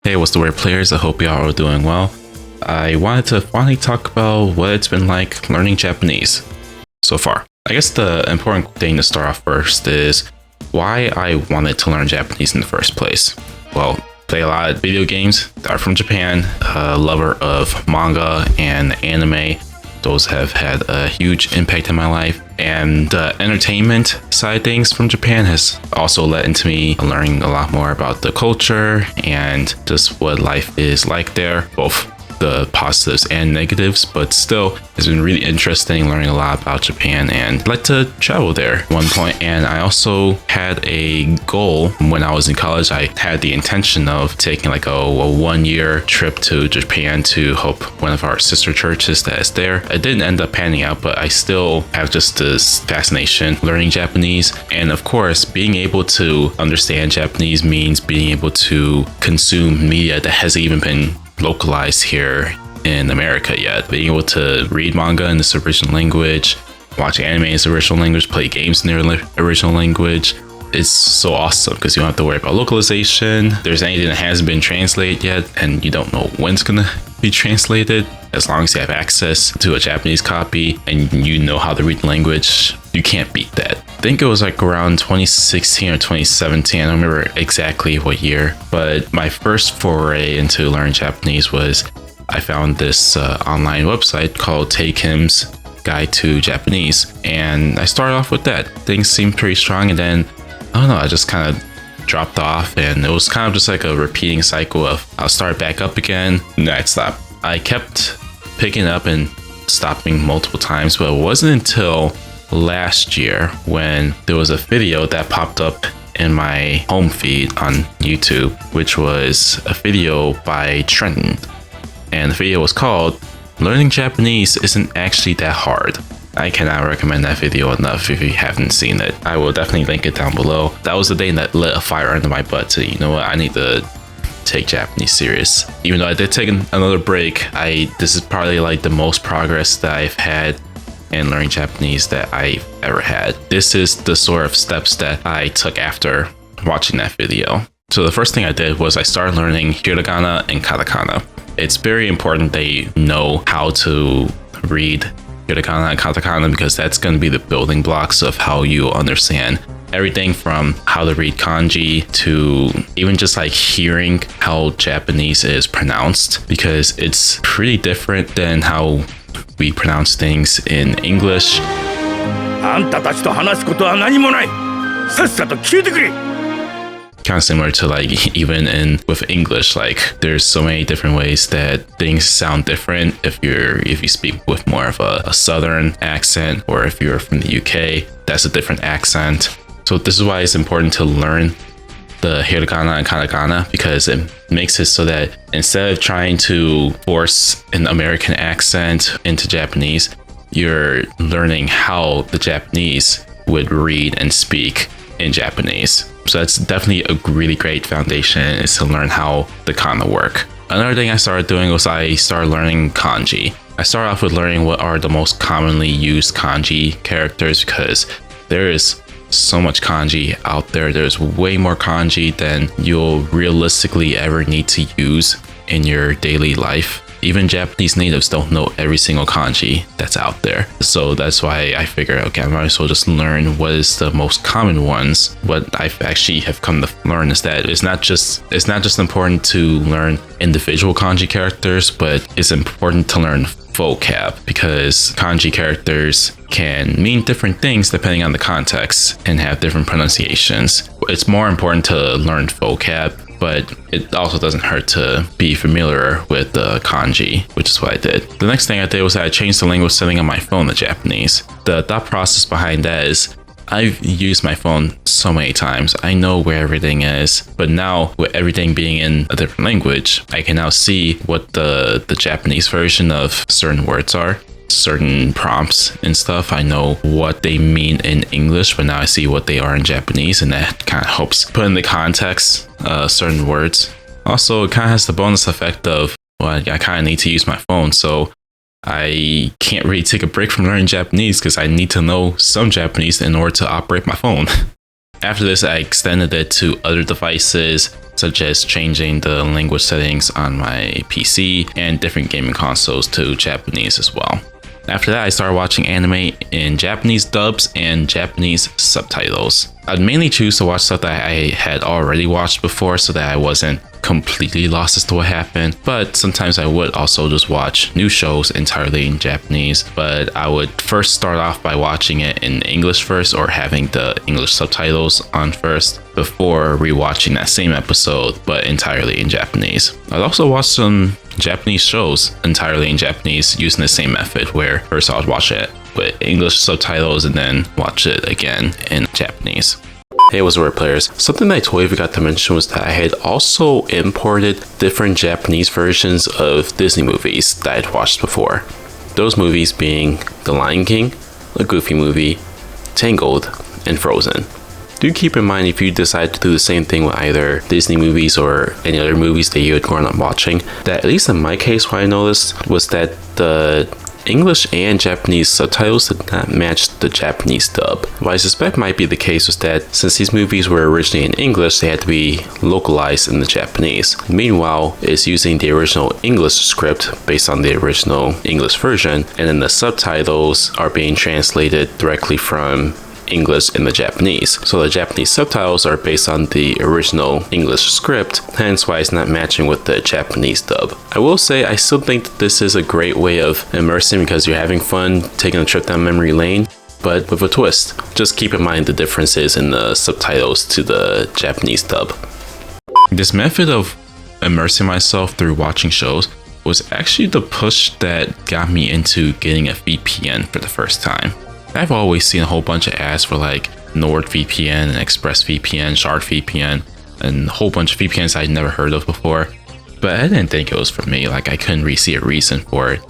Hey, what's the word, players? I hope y'all are doing well. I wanted to finally talk about what it's been like learning Japanese so far. I guess the important thing to start off first is why I wanted to learn Japanese in the first place. Well, play a lot of video games that are from Japan, a lover of manga and anime. Those have had a huge impact in my life. And the entertainment side of things from Japan has also led into me learning a lot more about the culture and just what life is like there, both the positives and negatives, but still it's been really interesting learning a lot about Japan, and I'd like to travel there at one point. And I also had a goal when I was in college. I had the intention of taking like a 1-year trip to Japan to help one of our sister churches that is there. It didn't end up panning out, but I still have just this fascination learning Japanese. And of course, being able to understand Japanese means being able to consume media that hasn't even been localized here in America yet. Being able to read manga in its original language, watch anime in its original language, play games in their original language, it's so awesome because you don't have to worry about localization. There's anything that hasn't been translated yet and you don't know when it's gonna be translated. As long as you have access to a Japanese copy and you know how to read the language, you can't beat that. I think it was like around 2016 or 2017. I don't remember exactly what year, but my first foray into learning Japanese was I found this online website called Take Him's Guide to Japanese, and I started off with that. Things seemed pretty strong, and then I don't know, I just kind of dropped off, and it was kind of just like a repeating cycle of I'll start back up again, then I'd stop. I kept picking up and stopping multiple times, but it wasn't until last year when there was a video that popped up in my home feed on YouTube, which was a video by Trenton, and the video was called "Learning Japanese Isn't Actually That Hard." I cannot recommend that video enough if you haven't seen it. I will definitely link it down below. That was the day that lit a fire under my butt to, you know what, I need to take Japanese serious. Even though I did take another break, this is probably like the most progress that I've had in learning Japanese that I've ever had. This is the sort of steps that I took after watching that video. So the first thing I did was I started learning hiragana and katakana. It's very important that you know how to read hiragana and katakana because that's going to be the building blocks of how you understand everything from how to read kanji to even just like hearing how Japanese is pronounced, because it's pretty different than how we pronounce things in English. あんたたちと話すことは何もない。さっさと聞いてくれ。 Kind of similar to like even with English, like there's so many different ways that things sound different if you speak with more of a southern accent, or if you're from the UK, that's a different accent. So this is why it's important to learn the hiragana and katakana, because it makes it so that instead of trying to force an American accent into Japanese, you're learning how the Japanese would read and speak in Japanese. So that's definitely a really great foundation, is to learn how the kana work. Another thing I started doing was I started learning kanji. I started off with learning what are the most commonly used kanji characters, because there is so much kanji out there. There's way more kanji than you'll realistically ever need to use in your daily life. Even Japanese natives don't know every single kanji that's out there. So that's why I figured, okay, I might as well just learn what is the most common ones. What I've actually have come to learn is that it's not just important to learn individual kanji characters, but it's important to learn vocab, because kanji characters can mean different things depending on the context and have different pronunciations. It's more important to learn vocab, but it also doesn't hurt to be familiar with the kanji, which is what I did. The next thing I did was I changed the language setting on my phone to Japanese. The thought process behind that is I've used my phone so many times. I know where everything is, but now with everything being in a different language, I can now see what the Japanese version of certain words are, certain prompts and stuff. I know what they mean in English, but now I see what they are in Japanese, and that kind of helps put into context certain words. Also, it kind of has the bonus effect of, well, I kind of need to use my phone, so I can't really take a break from learning Japanese because I need to know some Japanese in order to operate my phone. After this, I extended it to other devices, such as changing the language settings on my PC and different gaming consoles to Japanese as well. After that, I started watching anime in Japanese dubs and Japanese subtitles. I'd mainly choose to watch stuff that I had already watched before so that I wasn't completely lost as to what happened, but sometimes I would also just watch new shows entirely in Japanese, but I would first start off by watching it in English first or having the English subtitles on first before rewatching that same episode but entirely in Japanese. I'd also watch some Japanese shows entirely in Japanese using the same method, where first I would watch it with English subtitles and then watch it again in Japanese. Hey, what's up, players? Something that I totally forgot to mention was that I had also imported different Japanese versions of Disney movies that I'd watched before. Those movies being The Lion King, a Goofy movie, Tangled, and Frozen. Do keep in mind, if you decide to do the same thing with either Disney movies or any other movies that you had grown up watching, that at least in my case, what I noticed was that the English and Japanese subtitles did not match the Japanese dub. What I suspect might be the case was that since these movies were originally in English, they had to be localized in the Japanese. Meanwhile, it's using the original English script based on the original English version, and then the subtitles are being translated directly from English in the Japanese. So the Japanese subtitles are based on the original English script, hence why it's not matching with the Japanese dub. I will say I still think that this is a great way of immersing because you're having fun taking a trip down memory lane, but with a twist. Just keep in mind the differences in the subtitles to the Japanese dub. This method of immersing myself through watching shows was actually the push that got me into getting a VPN for the first time. I've always seen a whole bunch of ads for like NordVPN, ExpressVPN, ShardVPN, and a whole bunch of VPNs I'd never heard of before, but I didn't think it was for me. Like, I couldn't really see a reason for it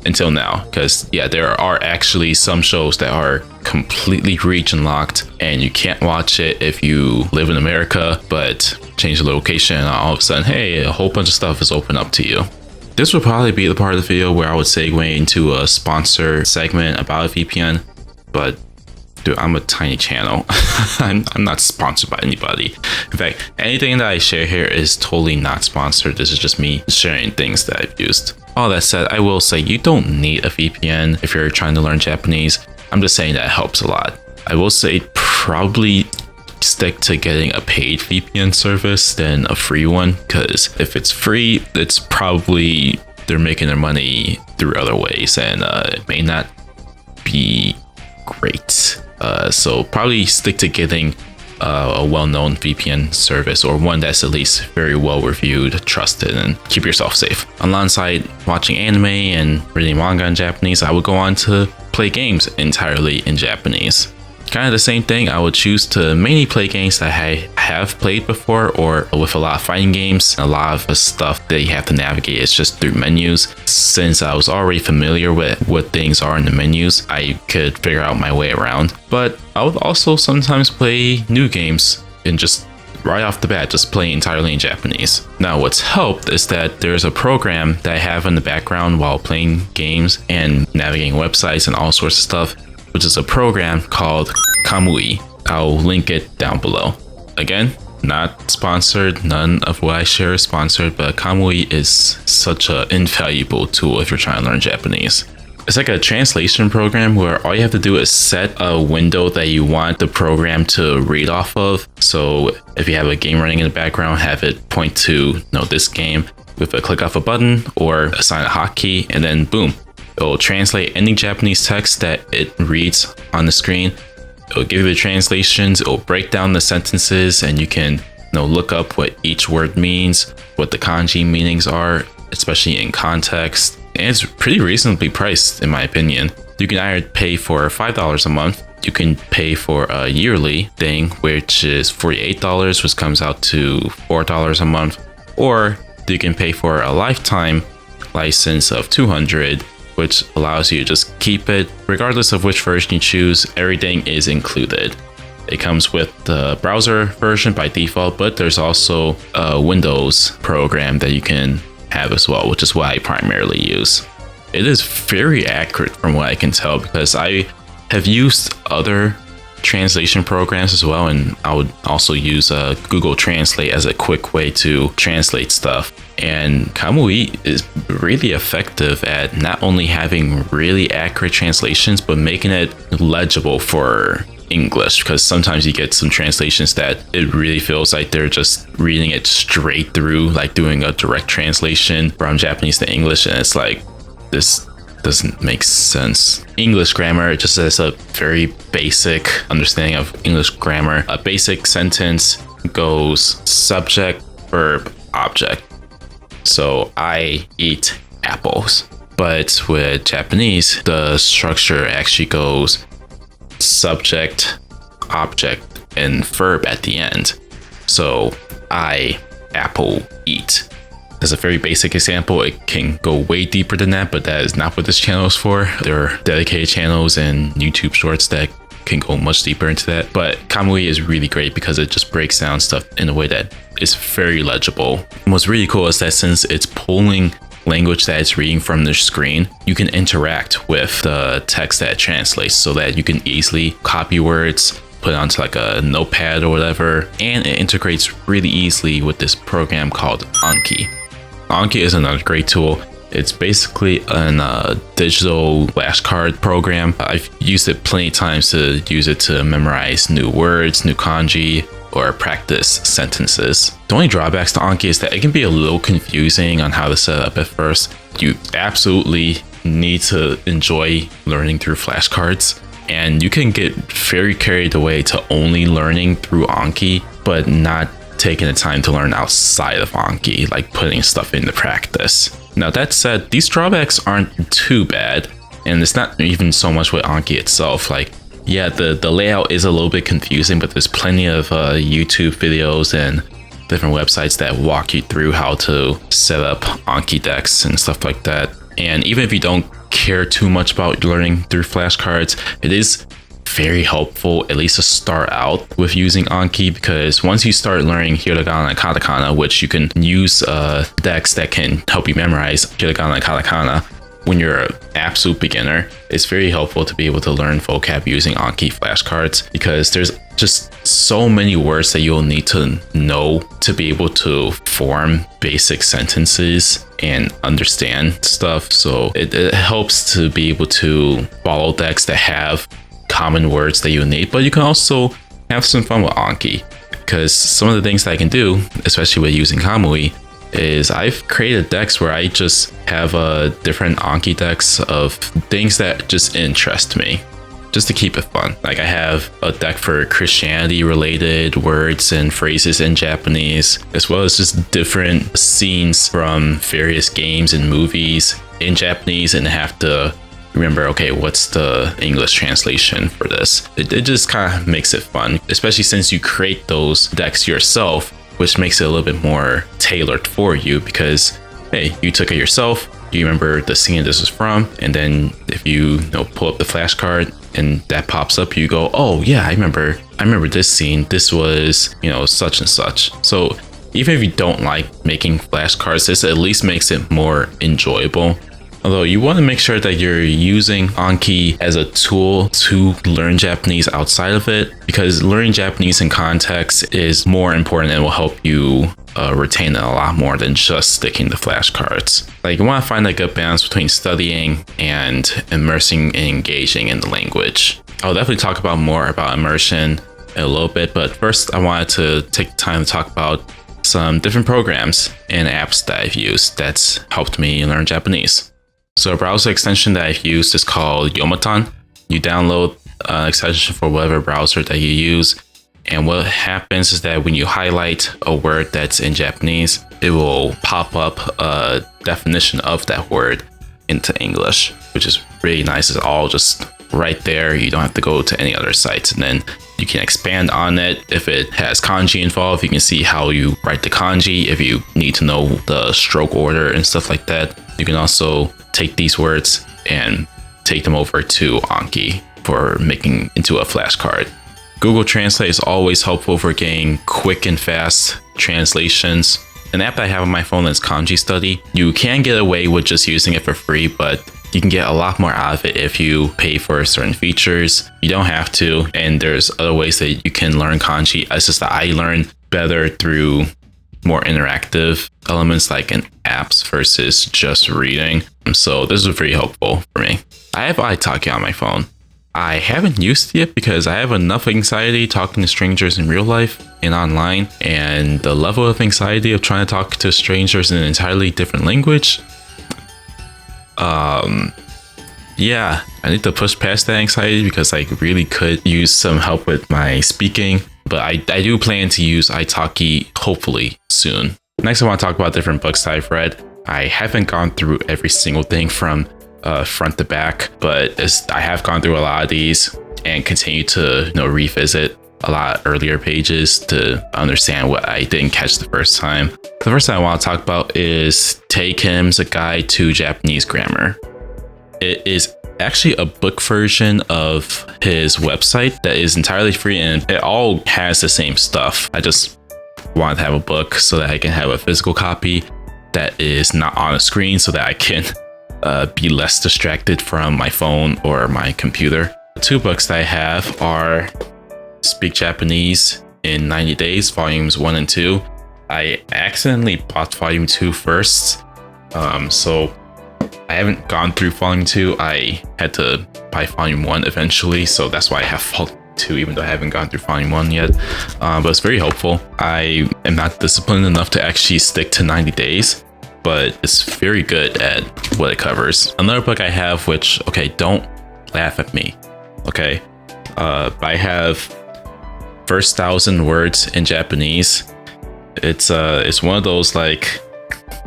until now, because yeah, there are actually some shows that are completely region locked and you can't watch it if you live in America, but change the location and all of a sudden, hey, a whole bunch of stuff is open up to you. This would probably be the part of the video where I would segue into a sponsor segment about a VPN, but dude, I'm a tiny channel. I'm not sponsored by anybody. In fact, anything that I share here is totally not sponsored. This is just me sharing things that I've used. All that said, I will say you don't need a VPN if you're trying to learn Japanese. I'm just saying that it helps a lot. I will say probably stick to getting a paid VPN service than a free one, because if it's free, it's probably they're making their money through other ways, and it may not be great. So probably stick to getting a well-known VPN service, or one that's at least very well reviewed, trusted, and keep yourself safe. Alongside watching anime and reading manga in Japanese, I would go on to play games entirely in Japanese. Kind of the same thing, I would choose to mainly play games that I have played before, or with a lot of fighting games. A lot of the stuff that you have to navigate is just through menus. Since I was already familiar with what things are in the menus, I could figure out my way around. But I would also sometimes play new games and just right off the bat, just play entirely in Japanese. Now, what's helped is that there's a program that I have in the background while playing games and navigating websites and all sorts of stuff, which is a program called Kamui. I'll link it down below. Again, not sponsored, none of what I share is sponsored, but Kamui is such an invaluable tool if you're trying to learn Japanese. It's like a translation program where all you have to do is set a window that you want the program to read off of. So if you have a game running in the background, have it point to this game with a click off a button or assign a hotkey, and then boom, it'll translate any Japanese text that it reads on the screen. It'll give you the translations, it'll break down the sentences, and you can look up what each word means, what the kanji meanings are, especially in context. And it's pretty reasonably priced, in my opinion. You can either pay for $5 a month, you can pay for a yearly thing, which is $48, which comes out to $4 a month, or you can pay for a lifetime license of $200, which allows you to just keep it. Regardless of which version you choose, everything is included. It comes with the browser version by default, but there's also a Windows program that you can have as well, which is what I primarily use. It is very accurate from what I can tell, because I have used other translation programs as well, and I would also use Google Translate as a quick way to translate stuff. And Kamui is really effective at not only having really accurate translations, but making it legible for English, because sometimes you get some translations that it really feels like they're just reading it straight through, like doing a direct translation from Japanese to English, and it's like, this doesn't make sense. English grammar, just as a very basic understanding of English grammar, a basic sentence goes subject, verb, object. So I eat apples. But with Japanese, the structure actually goes subject, object, and verb at the end. So I apple eat. As a very basic example, it can go way deeper than that, but that is not what this channel is for. There are dedicated channels and YouTube shorts that can go much deeper into that. But Kamui is really great because it just breaks down stuff in a way that is very legible. And what's really cool is that since it's pulling language that it's reading from the screen, you can interact with the text that it translates so that you can easily copy words, put it onto like a notepad or whatever, and it integrates really easily with this program called Anki. Anki is another great tool. It's basically a digital flashcard program. I've used it plenty of times to use it to memorize new words, new kanji, or practice sentences. The only drawbacks to Anki is that it can be a little confusing on how to set it up at first. You absolutely need to enjoy learning through flashcards, and you can get very carried away to only learning through Anki, but not taking the time to learn outside of Anki, like putting stuff into practice. Now that said, these drawbacks aren't too bad, and it's not even so much with Anki itself. Like, yeah, the layout is a little bit confusing, but there's plenty of YouTube videos and different websites that walk you through how to set up Anki decks and stuff like that. And even if you don't care too much about learning through flashcards, it is very helpful, at least to start out with using Anki, because once you start learning hiragana and katakana, which you can use decks that can help you memorize hiragana and katakana, when you're an absolute beginner, it's very helpful to be able to learn vocab using Anki flashcards, because there's just so many words that you'll need to know to be able to form basic sentences and understand stuff. So it helps to be able to follow decks that have common words that you need, but you can also have some fun with Anki, because some of the things that I can do, especially with using Kamui, is I've created decks where I just have different Anki decks of things that just interest me, just to keep it fun. Like I have a deck for Christianity related words and phrases in Japanese, as well as just different scenes from various games and movies in Japanese, and have to remember, okay, what's the English translation for this? It just kind of makes it fun, especially since you create those decks yourself, which makes it a little bit more tailored for you, because hey, you took it yourself, you remember the scene this is from, and then if you pull up the flashcard and that pops up, you go, oh yeah, I remember this scene, this was such and such. So even if you don't like making flashcards, this at least makes it more enjoyable. Although you want to make sure that you're using Anki as a tool to learn Japanese outside of it, because learning Japanese in context is more important and will help you retain it a lot more than just sticking to flashcards. Like, you want to find a good balance between studying and immersing and engaging in the language. I'll definitely talk about more about immersion in a little bit, but first I wanted to take the time to talk about some different programs and apps that I've used that's helped me learn Japanese. So a browser extension that I've used is called Yomotan. You download an extension for whatever browser that you use, and what happens is that when you highlight a word that's in Japanese, it will pop up a definition of that word into English, which is really nice. It's all just right there. You don't have to go to any other sites, and then you can expand on it. If it has kanji involved, you can see how you write the kanji. If you need to know the stroke order and stuff like that, you can also take these words and take them over to Anki for making into a flashcard. Google Translate is always helpful for getting quick and fast translations. An app I have on my phone is Kanji Study. You can get away with just using it for free, but you can get a lot more out of it if you pay for certain features. You don't have to, and there's other ways that you can learn kanji. It's just that I learn better through more interactive elements like in apps versus just reading. So this is very helpful for me. I have italki on my phone. I haven't used it yet because I have enough anxiety talking to strangers in real life and online, and the level of anxiety of trying to talk to strangers in an entirely different language. Yeah, I need to push past that anxiety because I really could use some help with my speaking, but I do plan to use italki hopefully soon. Next, I want to talk about different books that I've read. I haven't gone through every single thing from front to back, but I have gone through a lot of these and continue to revisit a lot earlier pages to understand what I didn't catch the first time. The first thing I want to talk about is Tae Kim's A Guide to Japanese Grammar. It is actually a book version of his website that is entirely free, and it all has the same stuff. I just wanted to have a book so that I can have a physical copy that is not on a screen so that I can be less distracted from my phone or my computer. The two books that I have are Speak Japanese in 90 Days, volumes 1 and 2. I accidentally bought volume 2 first, so I haven't gone through volume 2. I had to buy volume 1 eventually, so that's why I have volume 2, even though I haven't gone through volume 1 yet. But it's very helpful. I am not disciplined enough to actually stick to 90 days, but it's very good at what it covers. Another book I have, which, okay, don't laugh at me, okay? I have First 1,000 Words in Japanese. It's one of those like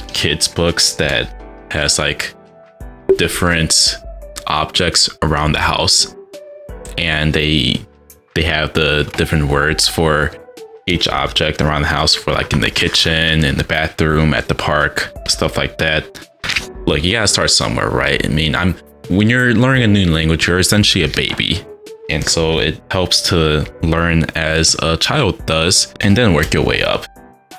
kids books that has like different objects around the house, and they have the different words for each object around the house, for like in the kitchen, in the bathroom, at the park, stuff like that. Look, you gotta start somewhere, right? I mean, when you're learning a new language, you're essentially a baby. And so it helps to learn as a child does and then work your way up.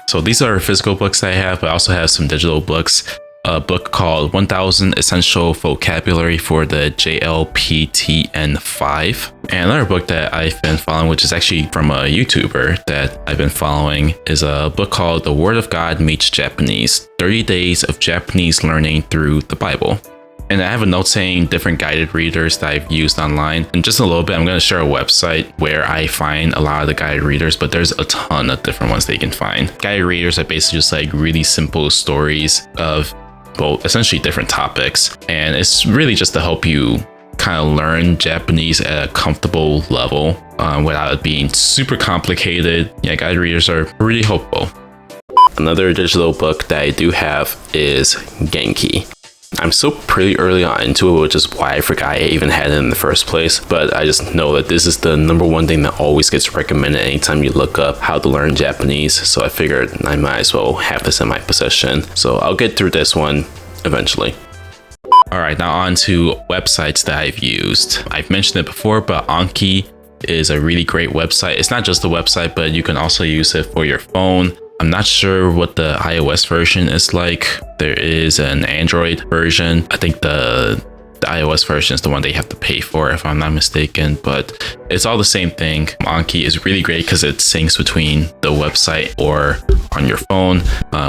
So these are physical books I have, but I also have some digital books. A book called 1000 Essential Vocabulary for the JLPTN5. And another book that I've been following, which is actually from a YouTuber that I've been following, is a book called The Word of God Meets Japanese, 30 Days of Japanese Learning Through the Bible. And I have a note saying different guided readers that I've used online. In just a little bit, I'm going to share a website where I find a lot of the guided readers, but there's a ton of different ones that you can find. Guided readers are basically just like really simple stories of both essentially different topics. And it's really just to help you kind of learn Japanese at a comfortable level without it being super complicated. Yeah, guided readers are really helpful. Another digital book that I do have is Genki. I'm still pretty early on into it, which is why I forgot I even had it in the first place. But I just know that this is the number one thing that always gets recommended anytime you look up how to learn Japanese. So I figured I might as well have this in my possession. So I'll get through this one eventually. All right, now on to websites that I've used. I've mentioned it before, but Anki is a really great website. It's not just a website, but you can also use it for your phone. I'm not sure what the iOS version is like. There is an Android version. I think the iOS version is the one they have to pay for, if I'm not mistaken, but it's all the same thing. Anki is really great because it syncs between the website or on your phone,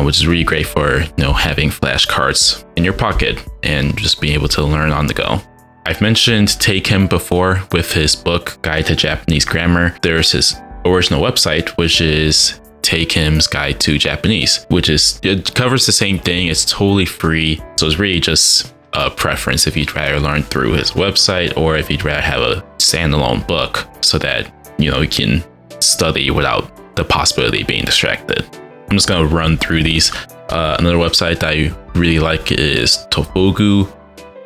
which is really great for having flashcards in your pocket and just being able to learn on the go. I've mentioned Tae Kim before with his book Guide to Japanese Grammar. There's his original website, which is Tae Kim's Guide to Japanese, it covers the same thing. It's totally free, so it's really just a preference if you'd rather learn through his website or if you'd rather have a standalone book so that you can study without the possibility of being distracted. I'm just gonna run through these. Another website that I really like is Tofugu.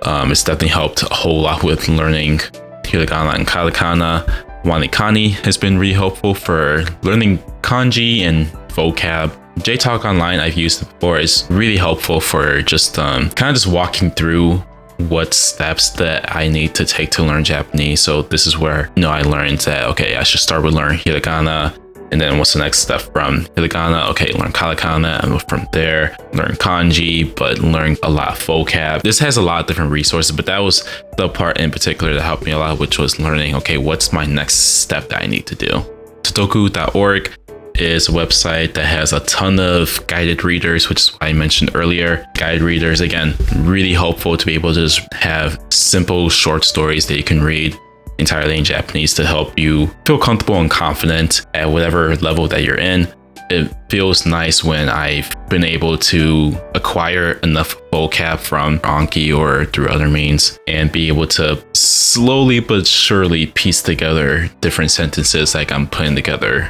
It's definitely helped a whole lot with learning hiragana and katakana. Wanikani has been really helpful for learning kanji and vocab. JTalk Online, I've used it before, is really helpful for just kind of just walking through what steps that I need to take to learn Japanese. So this is where I learned that, okay, I should start with learning hiragana And then what's the next step from hiragana? Okay, learn katakana, and from there, learn kanji, but learn a lot of vocab. This has a lot of different resources, but that was the part in particular that helped me a lot, which was learning, okay, what's my next step that I need to do? Todoku.org is a website that has a ton of guided readers, which is what I mentioned earlier. Guided readers, again, really helpful to be able to just have simple short stories that you can read entirely in Japanese to help you feel comfortable and confident at whatever level that you're in. It feels nice when I've been able to acquire enough vocab from Anki or through other means and be able to slowly but surely piece together different sentences like I'm putting together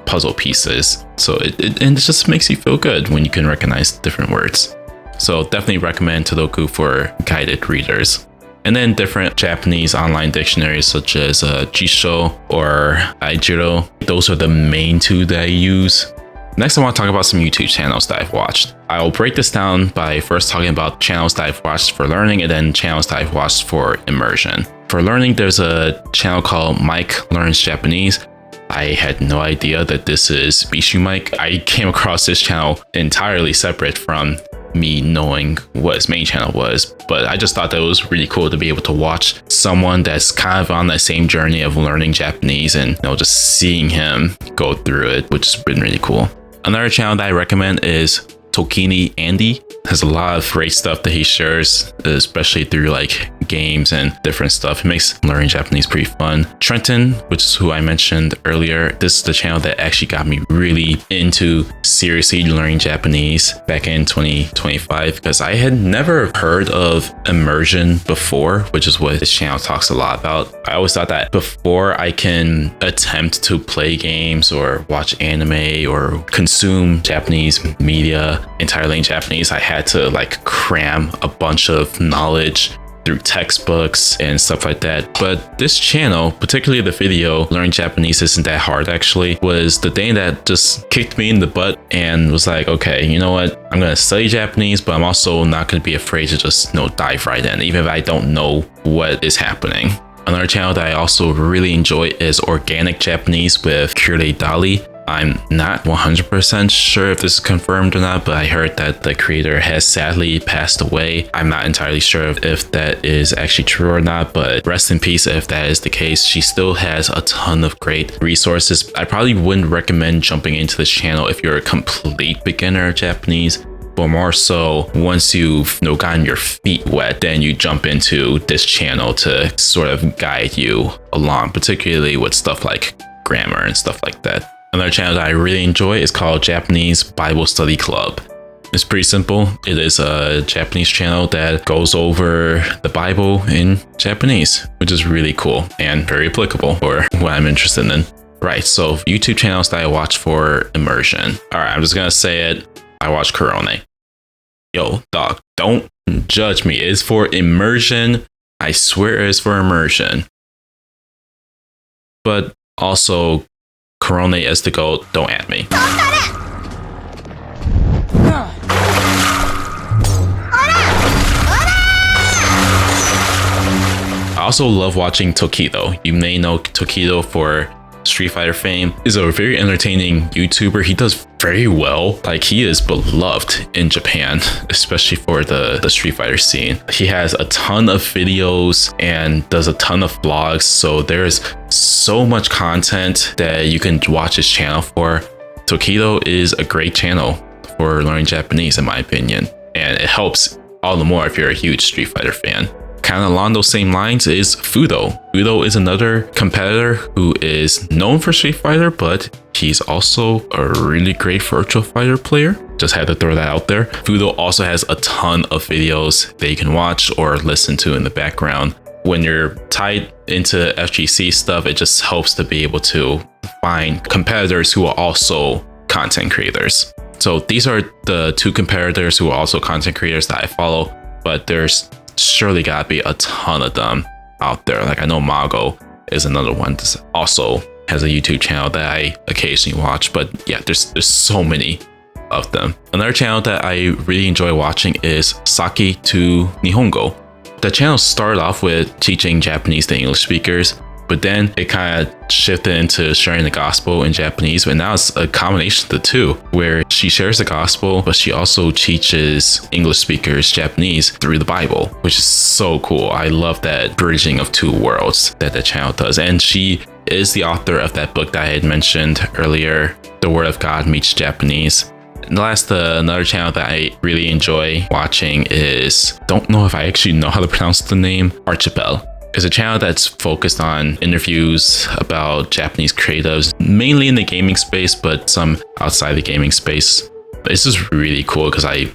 puzzle pieces. So it just makes you feel good when you can recognize different words. So definitely recommend Todoku for guided readers. And then different Japanese online dictionaries such as Jisho or Aijiro. Those are the main two that I use. Next, I want to talk about some YouTube channels that I've watched. I'll break this down by first talking about channels that I've watched for learning and then channels that I've watched for immersion. For learning, there's a channel called Mike Learns Japanese. I had no idea that this is Bishu Mike. I came across this channel entirely separate from me knowing what his main channel was, but I just thought that it was really cool to be able to watch someone that's kind of on that same journey of learning Japanese and just seeing him go through it, which has been really cool. Another channel that I recommend is Tokini Andy. Has a lot of great stuff that he shares, especially through like games and different stuff. It makes learning Japanese pretty fun. Trenton, which is who I mentioned earlier, this is the channel that actually got me really into seriously learning Japanese back in 2025 because I had never heard of immersion before, which is what this channel talks a lot about. I always thought that before I can attempt to play games or watch anime or consume Japanese media entirely in Japanese, I had to like cram a bunch of knowledge through textbooks and stuff like that. But this channel, particularly the video Learn Japanese Isn't That Hard actually, was the thing that just kicked me in the butt and was like, okay, you know what, I'm gonna study Japanese, but I'm also not gonna be afraid to just dive right in, even if I don't know what is happening. Another channel that I also really enjoy is Organic Japanese with Kure Dali. I'm not 100% sure if this is confirmed or not, but I heard that the creator has sadly passed away. I'm not entirely sure if that is actually true or not, but rest in peace if that is the case. She still has a ton of great resources. I probably wouldn't recommend jumping into this channel if you're a complete beginner of Japanese, but more so once you've gotten your feet wet, then you jump into this channel to sort of guide you along, particularly with stuff like grammar and stuff like that. Another channel that I really enjoy is called Japanese Bible Study Club. It's pretty simple. It is a Japanese channel that goes over the Bible in Japanese, which is really cool and very applicable for what I'm interested in. Right, so YouTube channels that I watch for immersion. All right, I'm just gonna say it. I watch Korone. Yo, dog, don't judge me. It's for immersion. I swear it's for immersion. But also, Korone is the GOAT, don't at me. I also love watching Tokido. You may know Tokido for Street Fighter fame. He's a very entertaining YouTuber. He does very well. Like, he is beloved in Japan, especially for the Street Fighter scene. He has a ton of videos and does a ton of vlogs. So there's so much content that you can watch his channel for. Tokido is a great channel for learning Japanese, in my opinion. And it helps all the more if you're a huge Street Fighter fan. Kind of along those same lines is Fudo. Fudo is another competitor who is known for Street Fighter, but he's also a really great Virtua Fighter player. Just had to throw that out there. Fudo also has a ton of videos that you can watch or listen to in the background. When you're tied into FGC stuff, it just helps to be able to find competitors who are also content creators. So these are the two competitors who are also content creators that I follow, but there's surely gotta be a ton of them out there. Like, I know Mago is another one that also has a YouTube channel that I occasionally watch, but yeah, there's so many of them. Another channel that I really enjoy watching is Saki to Nihongo. The channel started off with teaching Japanese to English speakers, but then it kind of shifted into sharing the gospel in Japanese. But now it's a combination of the two, where she shares the gospel, but she also teaches English speakers Japanese through the Bible, which is so cool. I love that bridging of two worlds that the channel does. And she is the author of that book that I had mentioned earlier, The Word of God Meets Japanese. And another channel that I really enjoy watching is, don't know if I actually know how to pronounce the name, Archipel. It's a channel that's focused on interviews about Japanese creatives, mainly in the gaming space, but some outside the gaming space. This is really cool because I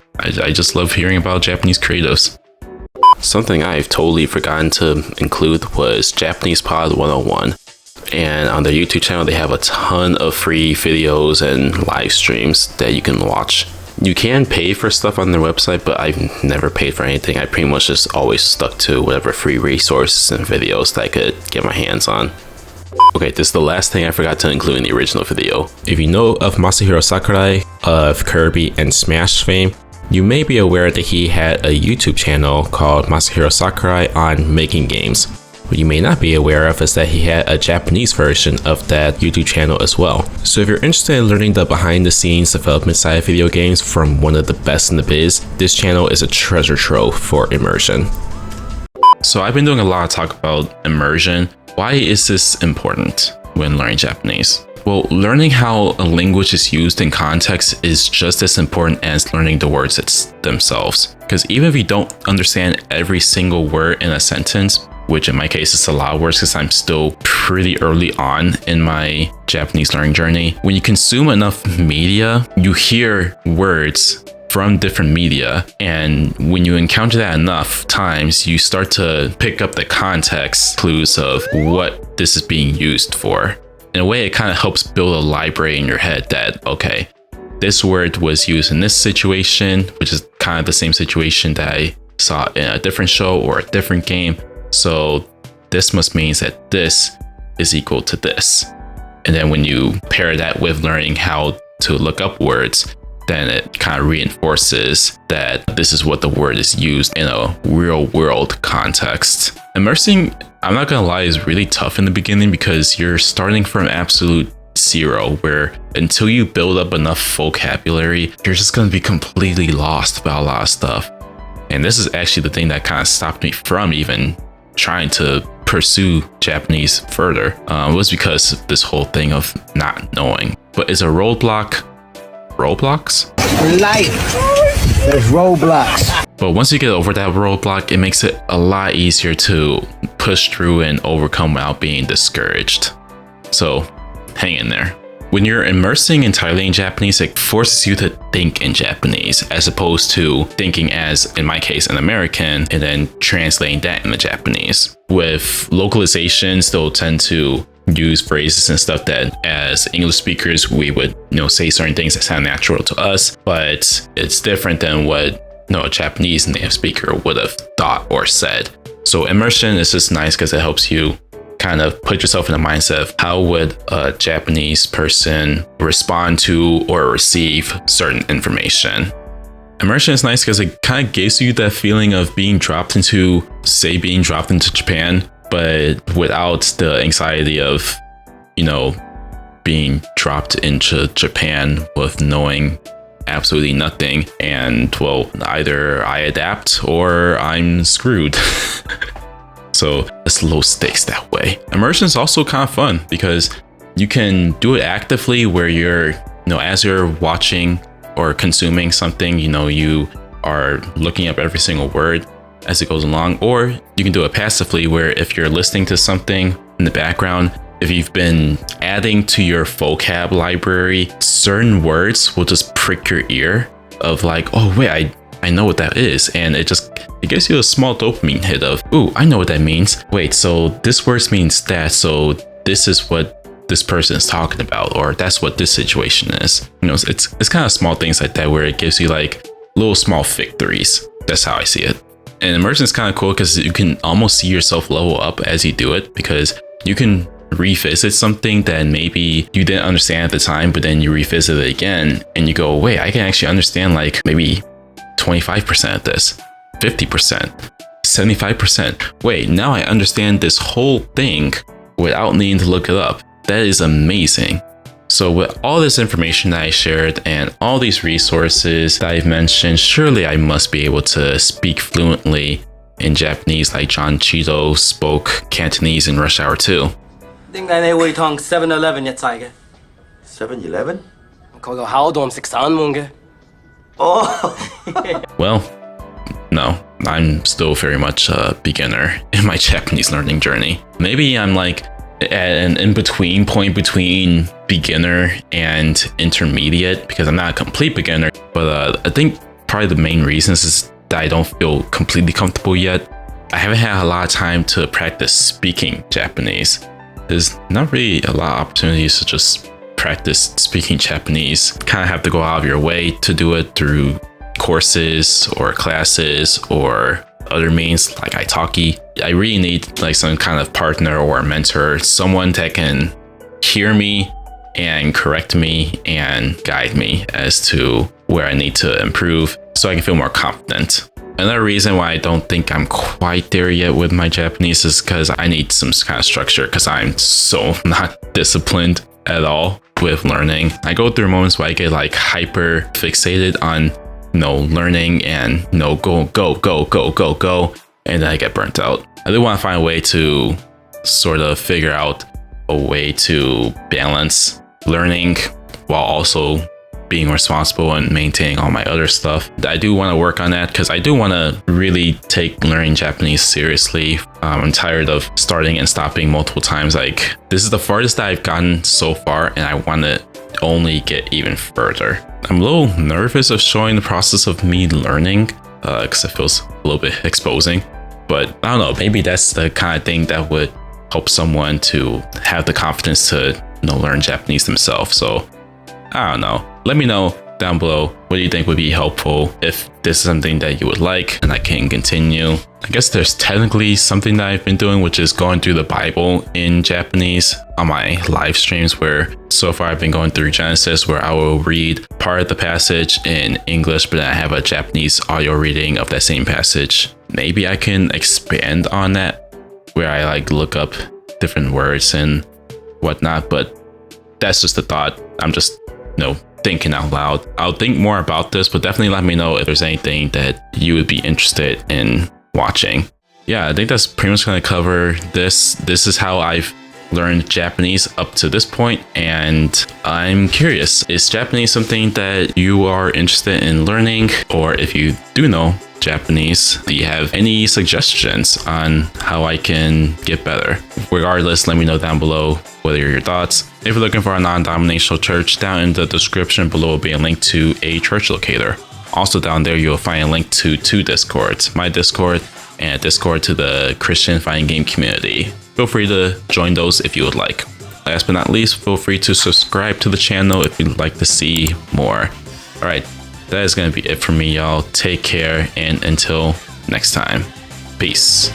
just love hearing about Japanese creatives. Something I've totally forgotten to include was Japanese Pod 101. And on their YouTube channel, they have a ton of free videos and live streams that you can watch. You can pay for stuff on their website, but I've never paid for anything. I pretty much just always stuck to whatever free resources and videos that I could get my hands on. Okay, this is the last thing I forgot to include in the original video. If you know of Masahiro Sakurai of Kirby and Smash fame, you may be aware that he had a YouTube channel called Masahiro Sakurai on Making Games. What you may not be aware of is that he had a Japanese version of that YouTube channel as well. So if you're interested in learning the behind the scenes development side of video games from one of the best in the biz, this channel is a treasure trove for immersion. So I've been doing a lot of talk about immersion. Why is this important when learning Japanese? Well, learning how a language is used in context is just as important as learning the words themselves. Because even if you don't understand every single word in a sentence, which in my case is a lot of words because I'm still pretty early on in my Japanese learning journey. When you consume enough media, you hear words from different media. And when you encounter that enough times, you start to pick up the context clues of what this is being used for. In a way, it kind of helps build a library in your head that, okay, this word was used in this situation, which is kind of the same situation that I saw in a different show or a different game. So this must mean that this is equal to this. And then when you pair that with learning how to look up words, then it kind of reinforces that this is what the word is used in a real world context. Immersing, I'm not gonna lie, is really tough in the beginning because you're starting from absolute zero, where until you build up enough vocabulary, you're just gonna be completely lost about a lot of stuff. And this is actually the thing that kind of stopped me from even trying to pursue Japanese further, was because of this whole thing of not knowing. But is a roadblock Roblox? Life, there's roadblocks. But once you get over that roadblock, it makes it a lot easier to push through and overcome without being discouraged. So hang in there. When you're immersing entirely in Japanese, it forces you to think in Japanese as opposed to thinking as, in my case, an American and then translating that into Japanese. With localizations, they'll tend to use phrases and stuff that as English speakers, we would, say certain things that sound natural to us, but it's different than what a Japanese native speaker would have thought or said. So immersion is just nice because it helps you kind of put yourself in the mindset of how would a Japanese person respond to or receive certain information. Immersion is nice because it kind of gives you that feeling of being dropped into Japan, but without the anxiety of, being dropped into Japan with knowing absolutely nothing. And well, either I adapt or I'm screwed. So it's low stakes that way. Immersion is also kind of fun because you can do it actively where you're, as you're watching or consuming something, you are looking up every single word as it goes along. Or you can do it passively where if you're listening to something in the background, if you've been adding to your vocab library, certain words will just prick your ear of like, oh wait, I know what that is. And it gives you a small dopamine hit of, ooh, I know what that means. Wait, so this word means that. So this is what this person is talking about, or that's what this situation is. It's kind of small things like that where it gives you like little small victories. That's how I see it. And immersion is kind of cool because you can almost see yourself level up as you do it, because you can revisit something that maybe you didn't understand at the time, but then you revisit it again and you go, wait, I can actually understand like maybe 25% of this, 50%, 75%. Wait, now I understand this whole thing without needing to look it up. That is amazing. So with all this information that I shared and all these resources that I've mentioned, surely I must be able to speak fluently in Japanese like John Cheeto spoke Cantonese in Rush Hour 2. 點解你會同 7-Eleven 一齊嘅？ 7-Eleven? 佢個口度唔食散碗嘅。 Oh! Well, no, I'm still very much a beginner in my Japanese learning journey. Maybe I'm like at an in-between point between beginner and intermediate because I'm not a complete beginner. But I think probably the main reasons is that I don't feel completely comfortable yet. I haven't had a lot of time to practice speaking Japanese. There's not really a lot of opportunities to just practice speaking Japanese. Kind of have to go out of your way to do it through courses or classes or other means like italki. I really need like some kind of partner or mentor, someone that can hear me and correct me and guide me as to where I need to improve so I can feel more confident. Another reason why I don't think I'm quite there yet with my Japanese is because I need some kind of structure because I'm so not disciplined at all with learning. I go through moments where I get like hyper fixated on learning and go, and then I get burnt out. I do want to find a way to sort of figure out a way to balance learning while also being responsible and maintaining all my other stuff. I do want to work on that because I do want to really take learning Japanese seriously. I'm tired of starting and stopping multiple times. Like, this is the farthest that I've gotten so far, and I want to only get even further. I'm a little nervous of showing the process of me learning because it feels a little bit exposing. But I don't know, maybe that's the kind of thing that would help someone to have the confidence to learn Japanese themselves. So I don't know. Let me know down below what do you think would be helpful, if this is something that you would like and I can continue. I guess there's technically something that I've been doing, which is going through the Bible in Japanese on my live streams, where so far I've been going through Genesis, where I will read part of the passage in English, but then I have a Japanese audio reading of that same passage. Maybe I can expand on that, where I like look up different words and whatnot, but that's just a thought. I'm just thinking out loud. I'll think more about this, but definitely let me know if there's anything that you would be interested in watching. Yeah, I think that's pretty much going to cover this. This is how I've learned Japanese up to this point, and I'm curious, is Japanese something that you are interested in learning? Or if you do know Japanese, do you have any suggestions on how I can get better? Regardless, let me know down below what are your thoughts. If you're looking for a non-denominational church, down in the description below will be a link to a church locator. Also down there, you'll find a link to two Discords, my Discord and a Discord to the Christian fighting game community. Feel free to join those if you would like. Last but not least, feel free to subscribe to the channel if you'd like to see more. All right, that is going to be it for me, y'all. Take care, and until next time, peace.